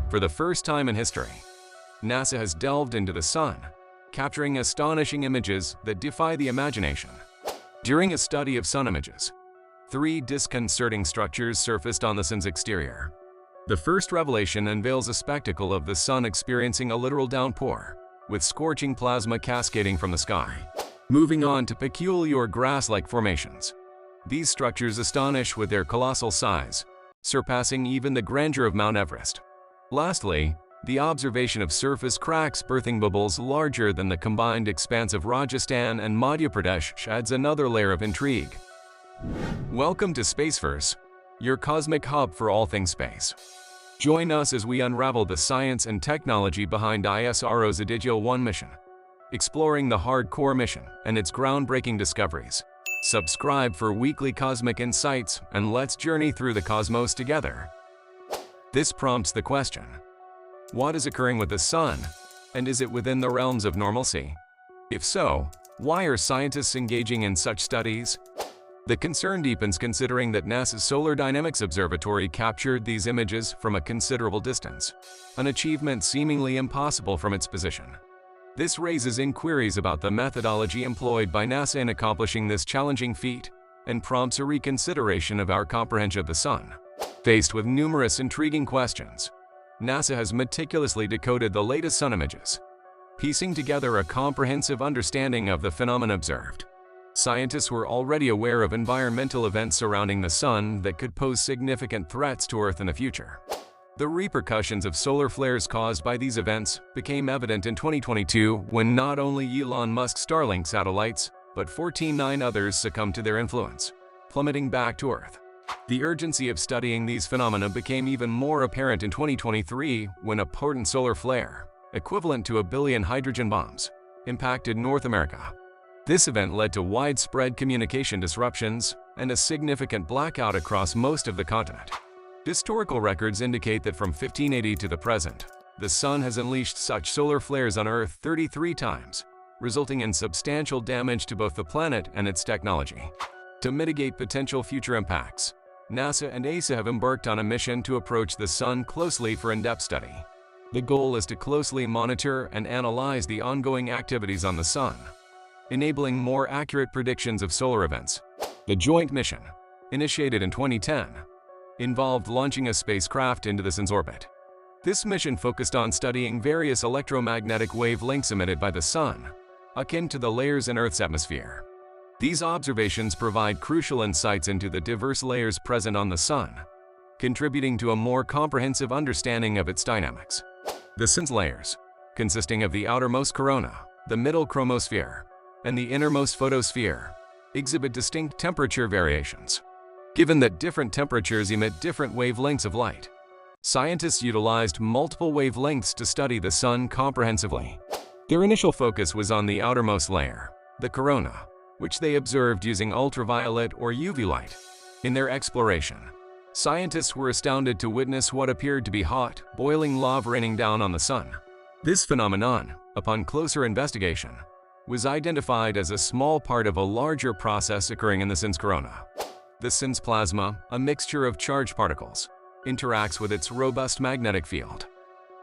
For the first time in history, NASA has delved into the Sun, capturing astonishing images that defy the imagination. During a study of Sun images, 3 disconcerting structures surfaced on the Sun's exterior. The first revelation unveils a spectacle of the Sun experiencing a literal downpour, with scorching plasma cascading from the sky. Moving on to peculiar grass-like formations. These structures astonish with their colossal size, surpassing even the grandeur of Mount Everest. Lastly, the observation of surface cracks birthing bubbles larger than the combined expanse of Rajasthan and Madhya Pradesh adds another layer of intrigue. Welcome to Spaceverse, your cosmic hub for all things space. Join us as we unravel the science and technology behind ISRO's Attribution-1 mission, exploring the hardcore mission and its groundbreaking discoveries. Subscribe for weekly cosmic insights and let's journey through the cosmos together. This prompts the question: what is occurring with the Sun, and is it within the realms of normalcy? If so, why are scientists engaging in such studies? The concern deepens considering that NASA's Solar Dynamics Observatory captured these images from a considerable distance, an achievement seemingly impossible from its position. This raises inquiries about the methodology employed by NASA in accomplishing this challenging feat and prompts a reconsideration of our comprehension of the Sun. Faced with numerous intriguing questions, NASA has meticulously decoded the latest Sun images, piecing together a comprehensive understanding of the phenomena observed. Scientists were already aware of environmental events surrounding the Sun that could pose significant threats to Earth in the future. The repercussions of solar flares caused by these events became evident in 2022 when not only Elon Musk's Starlink satellites, but 14 others succumbed to their influence, plummeting back to Earth. The urgency of studying these phenomena became even more apparent in 2023 when a potent solar flare, equivalent to 1 billion hydrogen bombs, impacted North America. This event led to widespread communication disruptions and a significant blackout across most of the continent. Historical records indicate that from 1580 to the present, the Sun has unleashed such solar flares on Earth 33 times, resulting in substantial damage to both the planet and its technology. To mitigate potential future impacts, NASA and ESA have embarked on a mission to approach the Sun closely for in-depth study. The goal is to closely monitor and analyze the ongoing activities on the Sun, enabling more accurate predictions of solar events. The joint mission, initiated in 2010, involved launching a spacecraft into the Sun's orbit. This mission focused on studying various electromagnetic wavelengths emitted by the Sun, akin to the layers in Earth's atmosphere. These observations provide crucial insights into the diverse layers present on the Sun, contributing to a more comprehensive understanding of its dynamics. The Sun's layers, consisting of the outermost corona, the middle chromosphere, and the innermost photosphere, exhibit distinct temperature variations. Given that different temperatures emit different wavelengths of light, scientists utilized multiple wavelengths to study the Sun comprehensively. Their initial focus was on the outermost layer, the corona, which they observed using ultraviolet or UV light. In their exploration, scientists were astounded to witness what appeared to be hot, boiling lava raining down on the Sun. This phenomenon, upon closer investigation, was identified as a small part of a larger process occurring in the Sun's corona. The Sun's plasma, a mixture of charged particles, interacts with its robust magnetic field.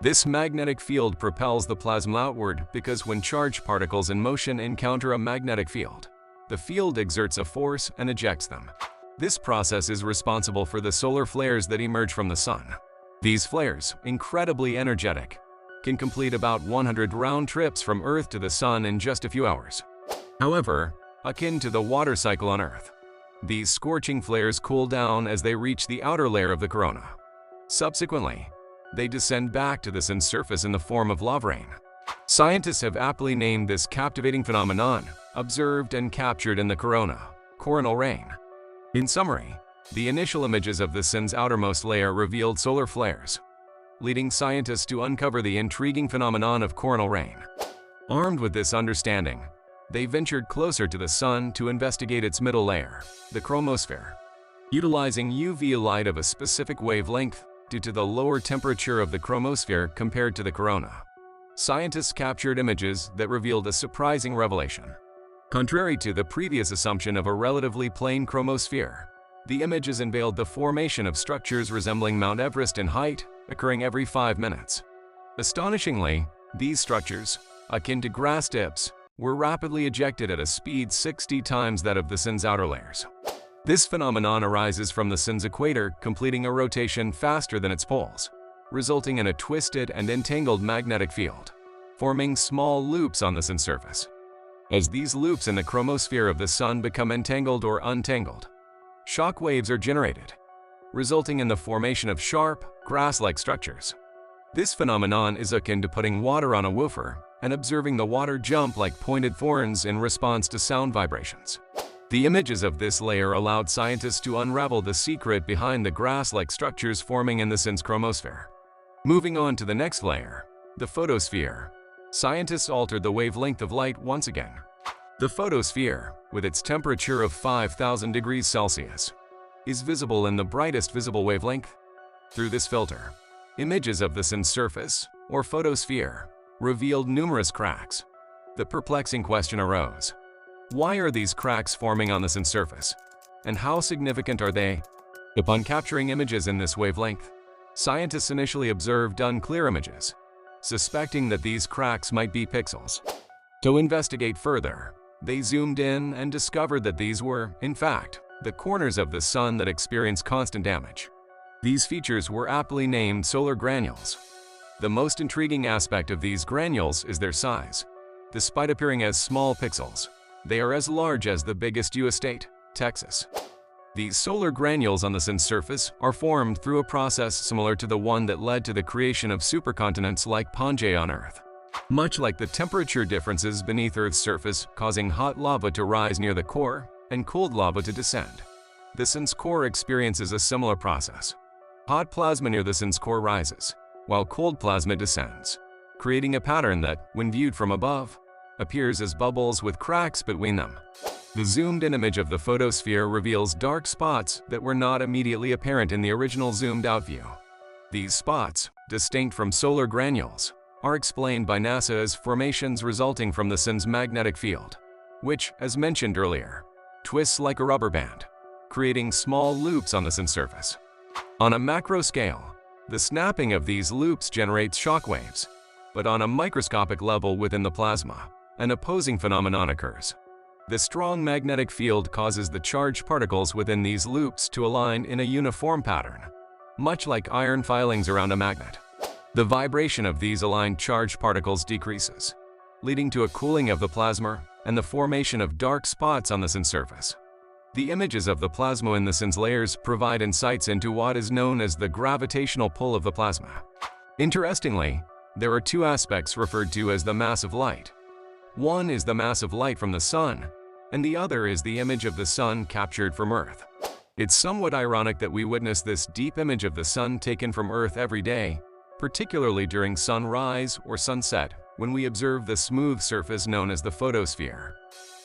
This magnetic field propels the plasma outward because when charged particles in motion encounter a magnetic field, the field exerts a force and ejects them. This process is responsible for the solar flares that emerge from the Sun. These flares, incredibly energetic, can complete about 100 round trips from Earth to the Sun in just a few hours. However, akin to the water cycle on Earth, these scorching flares cool down as they reach the outer layer of the corona. Subsequently, they descend back to the Sun's surface in the form of lava rain. Scientists have aptly named this captivating phenomenon, observed and captured in the corona, coronal rain. In summary, the initial images of the Sun's outermost layer revealed solar flares, leading scientists to uncover the intriguing phenomenon of coronal rain. Armed with this understanding, they ventured closer to the Sun to investigate its middle layer, the chromosphere. Utilizing UV light of a specific wavelength due to the lower temperature of the chromosphere compared to the corona, scientists captured images that revealed a surprising revelation. Contrary to the previous assumption of a relatively plain chromosphere, the images unveiled the formation of structures resembling Mount Everest in height, occurring every 5 minutes. Astonishingly, these structures, akin to grass tips, were rapidly ejected at a speed 60 times that of the Sun's outer layers. This phenomenon arises from the Sun's equator completing a rotation faster than its poles, resulting in a twisted and entangled magnetic field, forming small loops on the Sun's surface. As these loops in the chromosphere of the Sun become entangled or untangled, shock waves are generated, resulting in the formation of sharp, grass-like structures. This phenomenon is akin to putting water on a woofer and observing the water jump like pointed thorns in response to sound vibrations. The images of this layer allowed scientists to unravel the secret behind the grass-like structures forming in the Sun's chromosphere. Moving on to the next layer, the photosphere, scientists altered the wavelength of light once again. The photosphere, with its temperature of 5,000 degrees Celsius, is visible in the brightest visible wavelength. Through this filter, images of the Sun's surface, or photosphere, revealed numerous cracks. The perplexing question arose: why are these cracks forming on the Sun's surface, and how significant are they? Upon capturing images in this wavelength, scientists initially observed unclear images, suspecting that these cracks might be pixels. To investigate further, they zoomed in and discovered that these were, in fact, the corners of the Sun that experience constant damage. These features were aptly named solar granules. The most intriguing aspect of these granules is their size. Despite appearing as small pixels, they are as large as the biggest U.S. state, Texas. These solar granules on the Sun's surface are formed through a process similar to the one that led to the creation of supercontinents like Pangaea on Earth. Much like the temperature differences beneath Earth's surface causing hot lava to rise near the core and cold lava to descend, the Sun's core experiences a similar process. Hot plasma near the Sun's core rises, while cold plasma descends, creating a pattern that, when viewed from above, appears as bubbles with cracks between them. The zoomed-in image of the photosphere reveals dark spots that were not immediately apparent in the original zoomed-out view. These spots, distinct from solar granules, are explained by NASA as formations resulting from the Sun's magnetic field, which, as mentioned earlier, twists like a rubber band, creating small loops on the Sun's surface. On a macro scale, the snapping of these loops generates shock waves, but on a microscopic level within the plasma, an opposing phenomenon occurs. The strong magnetic field causes the charged particles within these loops to align in a uniform pattern, much like iron filings around a magnet. The vibration of these aligned charged particles decreases, leading to a cooling of the plasma and the formation of dark spots on the Sun's surface. The images of the plasma in the Sun's layers provide insights into what is known as the gravitational pull of the plasma. Interestingly, there are two aspects referred to as the mass of light. One is the mass of light from the Sun, and the other is the image of the Sun captured from Earth. It's somewhat ironic that we witness this deep image of the Sun taken from Earth every day, particularly during sunrise or sunset, when we observe the smooth surface known as the photosphere.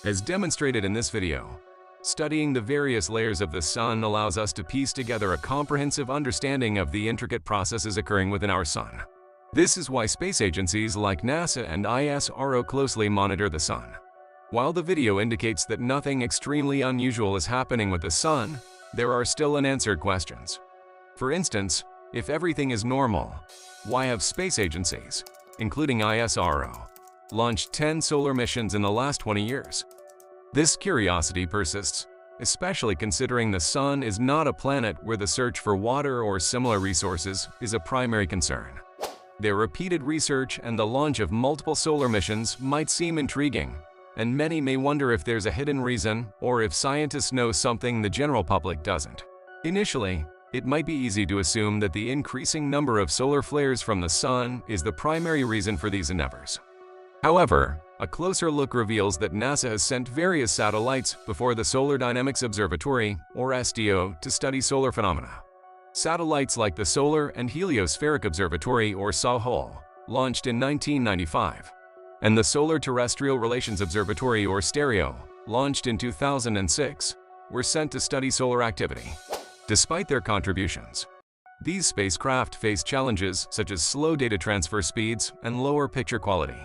As demonstrated in this video, studying the various layers of the Sun allows us to piece together a comprehensive understanding of the intricate processes occurring within our Sun. This is why space agencies like NASA and ISRO closely monitor the Sun. While the video indicates that nothing extremely unusual is happening with the Sun, there are still unanswered questions. For instance, if everything is normal, why have space agencies, including ISRO, launched 10 solar missions in the last 20 years? This curiosity persists, especially considering the Sun is not a planet where the search for water or similar resources is a primary concern. Their repeated research and the launch of multiple solar missions might seem intriguing, and many may wonder if there's a hidden reason or if scientists know something the general public doesn't. Initially, it might be easy to assume that the increasing number of solar flares from the Sun is the primary reason for these endeavors. However, a closer look reveals that NASA has sent various satellites before the Solar Dynamics Observatory, or SDO, to study solar phenomena. Satellites like the Solar and Heliospheric Observatory, or SOHO, launched in 1995, and the Solar Terrestrial Relations Observatory, or STEREO, launched in 2006, were sent to study solar activity. Despite their contributions, these spacecraft face challenges such as slow data transfer speeds and lower picture quality.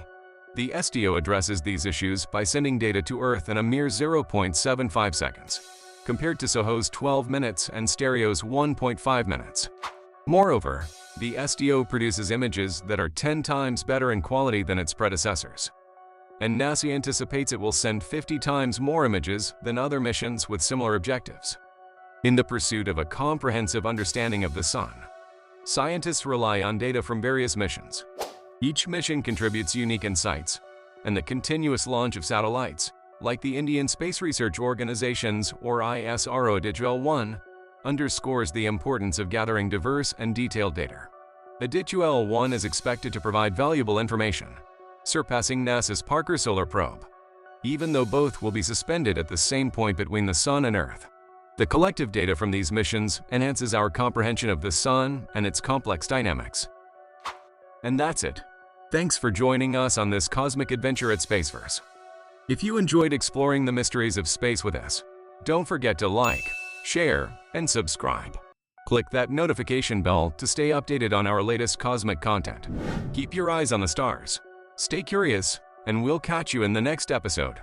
The SDO addresses these issues by sending data to Earth in a mere 0.75 seconds, compared to SOHO's 12 minutes and Stereo's 1.5 minutes. Moreover, the SDO produces images that are 10 times better in quality than its predecessors. And NASA anticipates it will send 50 times more images than other missions with similar objectives. In the pursuit of a comprehensive understanding of the Sun, scientists rely on data from various missions. Each mission contributes unique insights, and the continuous launch of satellites, like the Indian Space Research Organization's or ISRO Aditya-L1, underscores the importance of gathering diverse and detailed data. Aditya-L1 is expected to provide valuable information, surpassing NASA's Parker Solar Probe, even though both will be suspended at the same point between the Sun and Earth. The collective data from these missions enhances our comprehension of the Sun and its complex dynamics. And that's it. Thanks for joining us on this cosmic adventure at Spaceverse. If you enjoyed exploring the mysteries of space with us, don't forget to like, share, and subscribe. Click that notification bell to stay updated on our latest cosmic content. Keep your eyes on the stars. Stay curious, and we'll catch you in the next episode.